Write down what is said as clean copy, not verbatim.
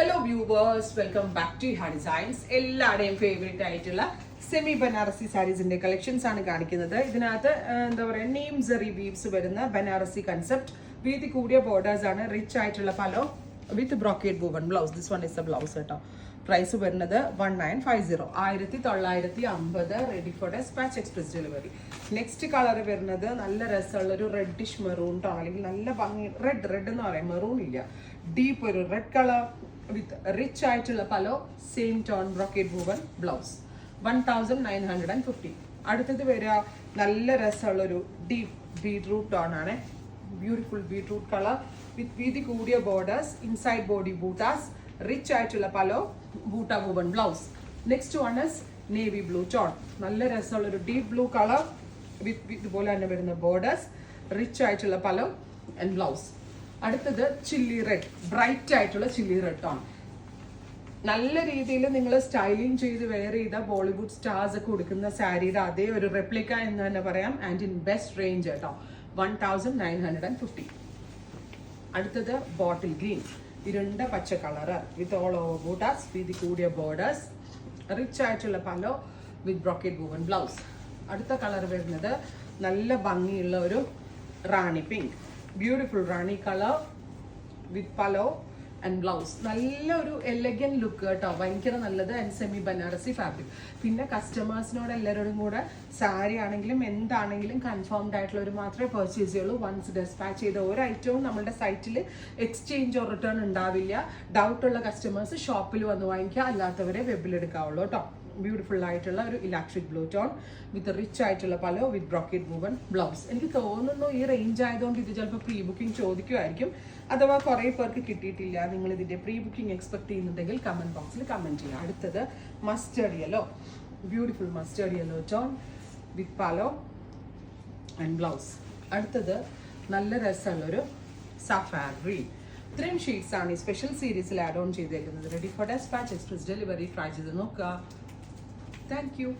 Hello viewers, welcome back to Iha Designs. എല്ലാവരുടെയും favourite ആയിട്ടുള്ള semi Banarasi സാരീസിന്റെ collections ആണ് കാണിക്കുന്നത്. ഇതിനകത്ത് എന്താ പറയുക നെയിം സെറി വീവ്സ് വരുന്ന ബനാറസി കൺസെപ്റ്റ് വീതി കൂടിയ ബോർഡേഴ്സ് ആണ്. റിച്ച് ആയിട്ടുള്ള pallu with brocade woven blouse. This one is a blouse കേട്ടോ. പ്രൈസ് വരുന്നത് 1950 1950 ready for dispatch express delivery. Next colour വരുന്നത് നല്ല രസമുള്ള ഒരു റെഡിഷ് മെറൂൺ ടോൺ, അല്ലെങ്കിൽ നല്ല ഭംഗി റെഡ് എന്ന് പറയാം, മെറൂൺ ഇല്ല, ഡീപ്പ് ഒരു റെഡ് കളർ വിത്ത് റിച്ച് ആയിട്ടുള്ള pallu, same tone brocade woven blouse. 1950. അടുത്തത് വരിക നല്ല രസമുള്ള ഒരു ഡീപ്പ് ബീട്രൂട്ട് ടോൺ ആണ്. ബ്യൂട്ടിഫുൾ ബീട്രൂട്ട് കളർ വിത്ത് വീതി കൂടിയ borders, inside body buttas, rich ആയിട്ടുള്ള pallu, butta woven blouse. Next one is navy blue tone. നല്ല രസമുള്ള ഒരു ഡീപ്പ് ബ്ലൂ കളർ വിത്ത് ഇതുപോലെ തന്നെ വരുന്ന ബോർഡേഴ്സ്, റിച്ച് ആയിട്ടുള്ള പലോ ആൻഡ് ബ്ലൗസ്. അടുത്തത് ചില്ലി റെഡ്, ബ്രൈറ്റ് ആയിട്ടുള്ള ചില്ലി റെഡ് ടോൺ. നല്ല രീതിയിൽ നിങ്ങൾ സ്റ്റൈലിംഗ് ചെയ്ത് വെയർ ചെയ്ത ബോളിവുഡ് സ്റ്റാർസ് ഒക്കെ കൊടുക്കുന്ന സാരിയുടെ അതേ ഒരു റെപ്ലിക്ക എന്ന് തന്നെ പറയാം. ആൻഡ് ഇൻ ബെസ്റ്റ് റേഞ്ച് കേട്ടോ. 1950. അടുത്തത് ബോട്ടിൽ ഗ്രീൻ, ഇരുണ്ട പച്ച colour with all over buttas, വീതി കൂടിയ ബോർഡേഴ്സ്, റിച്ച് ആയിട്ടുള്ള pallu with brocade woven blouse. അടുത്ത കളർ വരുന്നത് നല്ല ഭംഗിയുള്ള ഒരു rani pink, beautiful rani colour with pallu and blouse. നല്ലൊരു എലഗന്റ് ലുക്ക് കേട്ടോ, ഭയങ്കര നല്ലത്. And semi Banarasi fabric. പിന്നെ കസ്റ്റമേഴ്സിനോട് എല്ലാവരോടും കൂടെ സാരി ആണെങ്കിലും എന്താണെങ്കിലും കൺഫേംഡ് ആയിട്ടുള്ളവർ മാത്രമേ പർച്ചേസ് ചെയ്യുള്ളൂ. വൺസ് ഡെസ്പാച്ച് ചെയ്ത ഒരു ഐറ്റവും നമ്മുടെ സൈറ്റിൽ എക്സ്ചേഞ്ച് ഓർ റിട്ടേൺ ഉണ്ടാവില്ല. ഡൗട്ടുള്ള കസ്റ്റമേഴ്സ് ഷോപ്പിൽ വന്ന് വാങ്ങിക്കുക, അല്ലാത്തവരെ വെബിൽ എടുക്കാവുള്ളൂ കേട്ടോ. ബ്യൂട്ടിഫുൾ ആയിട്ടുള്ള ഒരു ഇലക്ട്രിക് ബ്ലൂ ടോൺ വിത്ത് റിച്ച് ആയിട്ടുള്ള pallu with brocade woven blouse. എനിക്ക് തോന്നുന്നു ഈ റേഞ്ച് ആയതുകൊണ്ട് ഇത് ചിലപ്പോൾ പ്രീ ബുക്കിംഗ് ചോദിക്കുമായിരിക്കും. അഥവാ കുറേ പേർക്ക് കിട്ടിയിട്ടില്ല, നിങ്ങൾ ഇതിന്റെ പ്രീ ബുക്കിംഗ് എക്സ്പെക്ട് ചെയ്യുന്നുണ്ടെങ്കിൽ കമന്റ് ബോക്സിൽ കമന്റ് ചെയ്യുക. അടുത്തത് mustard yellow, beautiful mustard yellow tone with pallu and blouse. അടുത്തത് നല്ല രസമുള്ളൊരു സഫാർ ഗ്രീൻ. ഇത്രയും ഷീറ്റ്സ് ആണ് ഈ സ്പെഷ്യൽ സീരീസിൽ ആഡ് ഓൺ ചെയ്തേക്കുന്നത്. Ready for dispatch express delivery. Try ചെയ്ത് നോക്കുക. Thank you.